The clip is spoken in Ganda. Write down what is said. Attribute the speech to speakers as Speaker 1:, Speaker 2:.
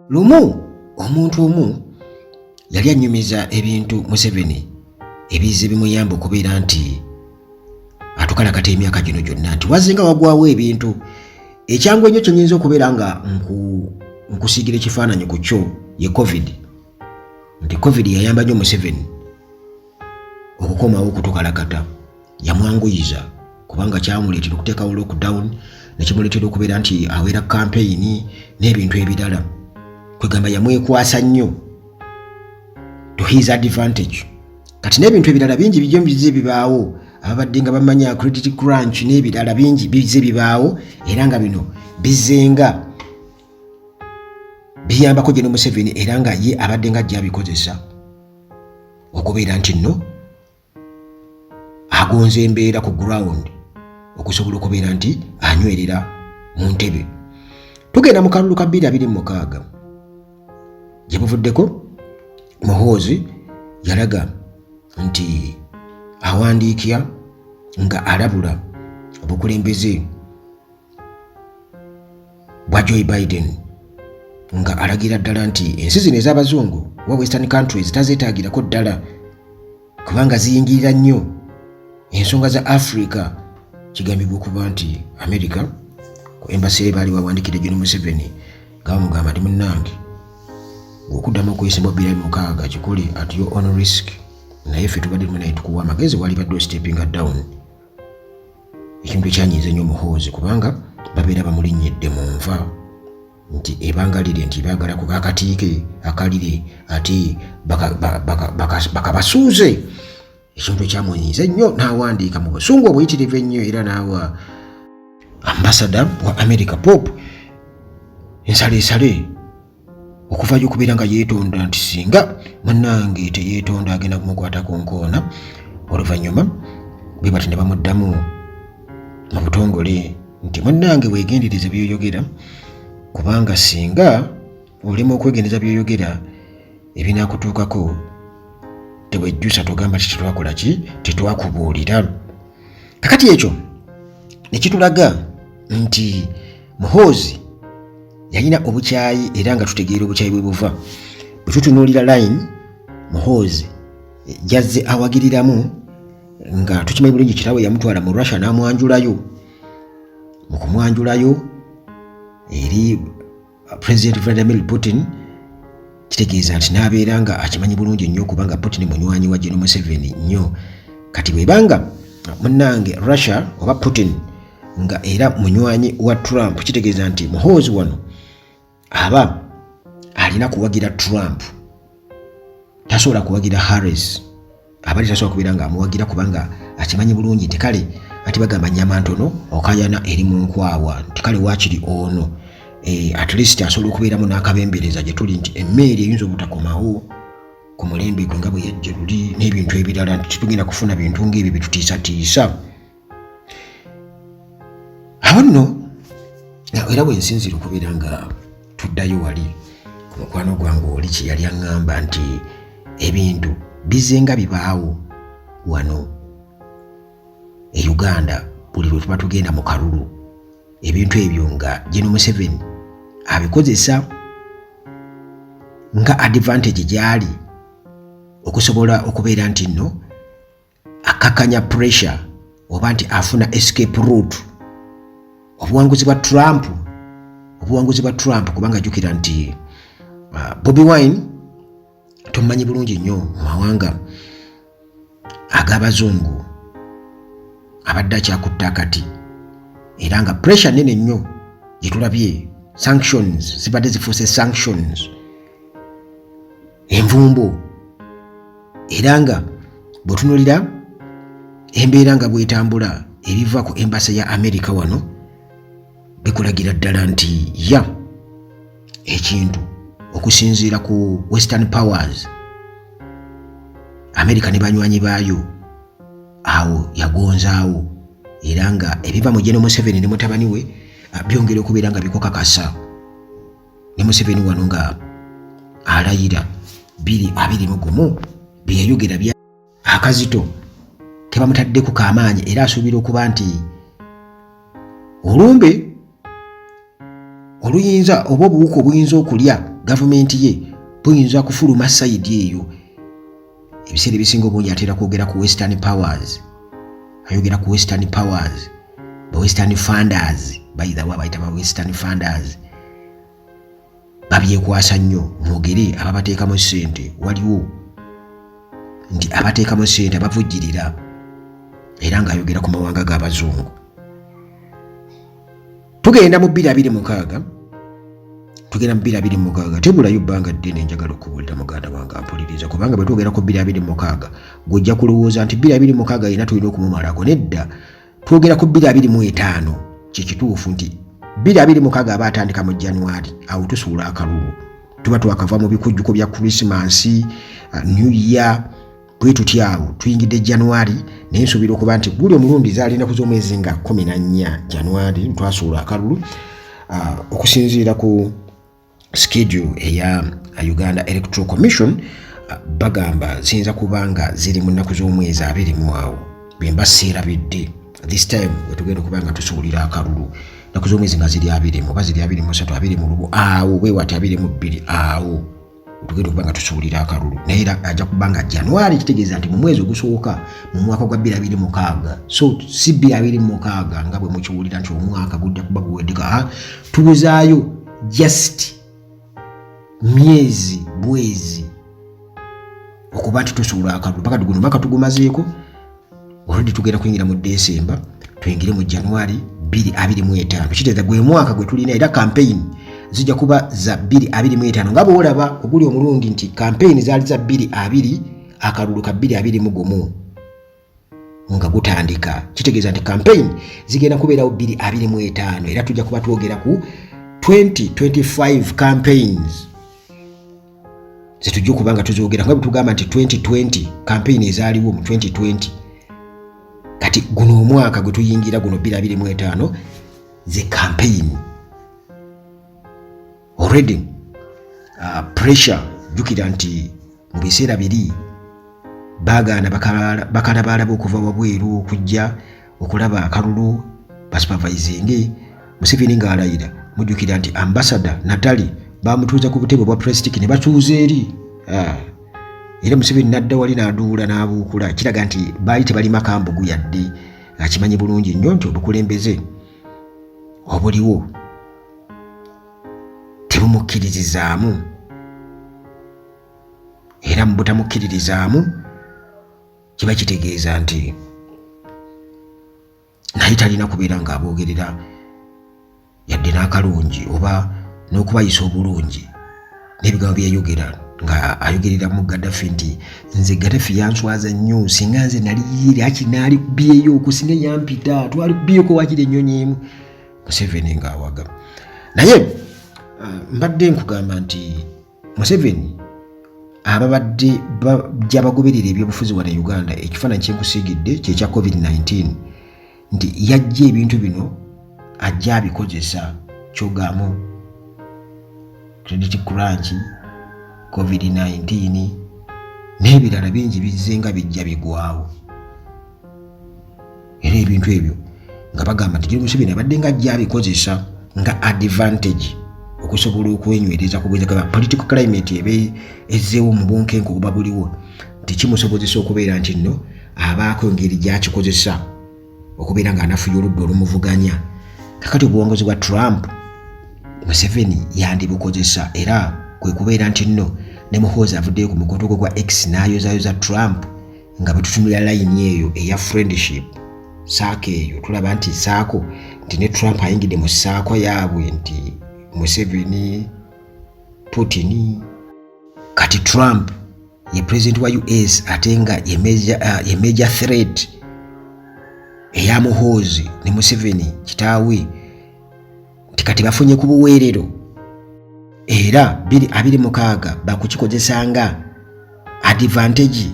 Speaker 1: lumu omuntu omu yali anyumiza ebintu Museveni ebize bimuyamba okubeera nti atukalakata emyaka gino gyonna nti wazinga wagwawo ebintu ekyangu ennyo kyenyinza okubeera nga nkusiigira ekifaananyi ku kyo ye covid nti covid yayamba nnyo Museveni okukomawo okutukalakata yamwanguyiza kubanga kyamuleetera okuteekawo lockdown nekimuleetera okubeera nti aweera campaign n'ebintu ebirala kwegamba yamwekwasa nnyo to his advantage kati n'ebintu ebirala bingi bijjo bize bibaawo ababadde nga bamanya credit crunch n'ebirala bingi bize bibaawo era nga bino bizenga biyambako General Museveni era nga ye abadde nga ajja abikozesa okubeera nti nno agonze embeera ku ground okusobola okubeera nti anywerera mu ntebe. Tugenda mu kalulu ka 2026 gye buvuddeko Muhoozi yalaga nti awandiikya nga alabula obukulembeze bwa Joe Biden nga alagira ddala nti ensi zino ez'abazungu wa western countries tazeetaagirako ddala kubanga ziyingirira nnyo ensonga za Africa. Kigambibwa okuba nti America ku embassy baali wawandikira General Museveni nga bamugamba nti munnange okuddamu okwesimba 2006 kikuli at your own risk naye ffe tubadde naye tukuwa amagezi wali badde stepping down ekintu ekyanyiza nnyo Muhoozi kubanga babeera bamulinnyedde mu nva nti ebangalire nti baagala kuba akatiike akalire ate bakabasuuze ekintu ekyamunyiiza nnyo n'awandiika mu busungu obuyitirivu ennyo era n'awa ambassador wa America Pope ensaleesale okuvayo okubeera nga yeetonda nti singa munnange teyeetonda agenda kumukwata ku nkoona oluvannyuma bwe bati ne bamuddamu mu butongole nti munnange weegendereze byoyogera kubanga singa olema okwegendereza byoyogera ebinaakutuukako tewejjusa tugamba tetwakola ki tetwakubuulira. Kakati ekyo ne kitulaga nti Muhoozi yalina obukyayi era nga tutegeera obukyayi bwe buva bwe tutunuulira line Muhoozi jazze awagiriramu nga tukimanyi bulungi kitaawe yamutwala mu Russia n'amwanjulayo mu kumwanjulayo eri President Vladimir Putin kitegeeza nti n'abeera nga akimanyi bulungi nnyo kubanga Putin munywanyi wa General Museveni nnyo kati bwebanga munnange Russia oba Putin nga era munywanyi wa Trump kitegeeza nti Muhoozi wano aba alina kuwagira Trump tasobola kuwagira Harris abali tasobola kubeera nga amuwagira kubanga akimanyi bulungi nti kale ati bagamba nnyama ntono okayana eri mu nkwawa nti kale waakiri ono at least asobola okubeeramu n'akabembereza gye tuli nti emmeeri eyinza obutakomawo ku mulembe gwe nga bwe yajja luli n'ebintu ebirala nti tugenda kufuna bintu ng'ebyo bitutiisatiisa awo nno era bwensinzira okubeera nga tuddayo wali ku mukwano gwange oli kye yali aŋŋamba nti ebintu bizenga bibaawo wano e Uganda buli lwe tuba tugenda mu kalulu ebintu ebyo nga General Museveni abikozesa nga advantage gyali okusobola okubeera nti nno akakanya pressure oba nti afuna escape route obuwanguzi bwa Trump kubanga jjukira nti Bobi Wine tumanyi bulungi nnyo mu mawanga ag'abazungu abadde akyakutta akati era nga pressure nene nnyo gye tulabye sanctions zibadde zifuuse sanctions envumbo era nga bw'otunuulira embeera nga bw'etambula ebiva ku embassy ya America wano bikulagira ddala nti ekintu okusinziira ku Western powers America ne banywanyi baayo awo yagonzaawo era nga ebiva mu General Museveni ne mutabani we byongera okubeera nga bikukakasa ne Museveni wano nga alayira 2021 bye yayogera bya akazito kebamutaddeko kamaanyi era asuubira okuba nti olumbe oluyinza oba obuwuka obuyinza okulya gavumenti ye buyinza kufuluma side eyo. Ebiseera ebisinga obungi atera kwogera ku Western powers, ayogera ku Western powers, ba Western funders, bayita wabayita ba Western funders. Babyekwasa nnyo mwogere ababateekamu ssente, waliwo nti abateekamu ssente abavujjirira era ng'ayogera ku mawanga g'abazungu. Tugenda mu 2026, tugenda mu 2026, tebulayo bbanga ddene njagala okubuulira muganda wange ampuliriza, kubanga bwe twogera ku 2026 gw'ojja kulowooza nti 2026 yina tulina okumumalako. Nedda, twogera ku 2025, kikituufu nti 2026 aba atandika mu January, awo tusuula akalulu. Tuba twakava mu bikujjuko bya Christmas, New Year, bwe tutyawo tuyingidde January, naye nsuubira okuba nti buli omulundi zaalina ku z'omwezi nga 14 January twasuula akalulu, okusinziira ku schedule eya Uganda Electoral Commission. Bagamba ziyinza kubanga ziri mu nnaku z'omwezi 20 bemba seerabidde. This time wetugenda okubanga tusuulira akalulu nnaku z'omwezi nga ziri 20 oba ziri 23, 24, awo bwe wati 22, awo tugenda okubanga tusuulira akalulu. Naye era ajja kubanga January, kitegeeza nti mu mwezi ogusooka mu mwaka gwa 2026, so si 2026 nga bwe mukiwulira nti omwaka gujja kuba guweddeka. Tubuzaayo just myezi bwezi okuba nti tusuula akalulu paka guno mwaka tugumazeeko. Already tugenda kuyingira mu December, tuyingire mu January 2025. Kitegeeza gwe mwaka gwe tulina era campaign zijja kuba za 2025 nga bw'olaba oguli omulundi nti campaign zaali za 2020, akalulu ka 2021 nga gutandika. Kitegeeza nti campaign zigenda kubeerawo 2025 era tujja kuba twogera ku 2025 campaigns zetujja okuba nga tuzoogera nga bwe tugamba nti 2020 campaign ezaaliwo mu 2020. Kati guno omwaka gwe tuyingira guno 2025 ze campaign already. Pressure jukira nti mu biseera biri bagana bakala balaba okuva wabweru okujja okulaba akalulu basupervising. Museveni ng'alayira mujukira nti ambassador Natali bamutuuza ku butebe bwa prestige ne batuuza eri. Era Museveni nadda wali n'aduula n'abuukula, kiraga nti baali tebali makambugu yadde. Akimanyi bulungi nnyo nti obukulembeze obuliwo tebumukkirizizaamu, era mu butamukkirizaamu kiba kitegeeza nti naye talina kubeera ng'aboogerera yadde n'akalungi oba n'okubayisa obulungi n'ebigambo byeyogera nga ayogerera mu Gaddafi nti nze Gaddafi yanswaza nnyo, singa nze nali yiri akinaali kubyeyo okusinga yampita twali kubyeko wakiri ennyonyi emu. Museveni ng'awaga. Naye mbadde nkugamba nti Museveni ababadde bajja bagoberera ebyobufuzi wano Uganda, ekifaananyi kyenkusiigidde kyekya COVID-19 nti yajja ebintu bino ajja abikozesa. Kyogamu credit crunch, COVID-19 n'ebirala bingi bizze nga bijja bigwawo. Era ebintu ebyo nga bagamba nti Museveni abadde nga ajja abikozesa nga advantage okusobola okwenywereza ku bweza political climate ebe ezzeewo mu bunkenke obuba buliwo, nti kimusobozesa okubeera nti nno abaako engeri gy'akikozesa okubeera ng'anafuya oludda olumuvuganya. Kakati obuwongozi bwa Trump Museveni yandibukozesa, era kwe kubeera nti nno ne muhoozi avuddeyo ku mukoto gwe gwa X n'ayozaayoza Trump nga bwe tutunulira layini eyo eya friendship saako eyo tulaba nti saako nti ne Trump ayingidde mu saako yaabwe nti Museveni, Putin. Kati Trump ye president wa US ate nga ye major threat eya muhoozi ne Museveni kitaawe nti kati bafunye ku buweerero, era 2026 bakukikozesa nga advantage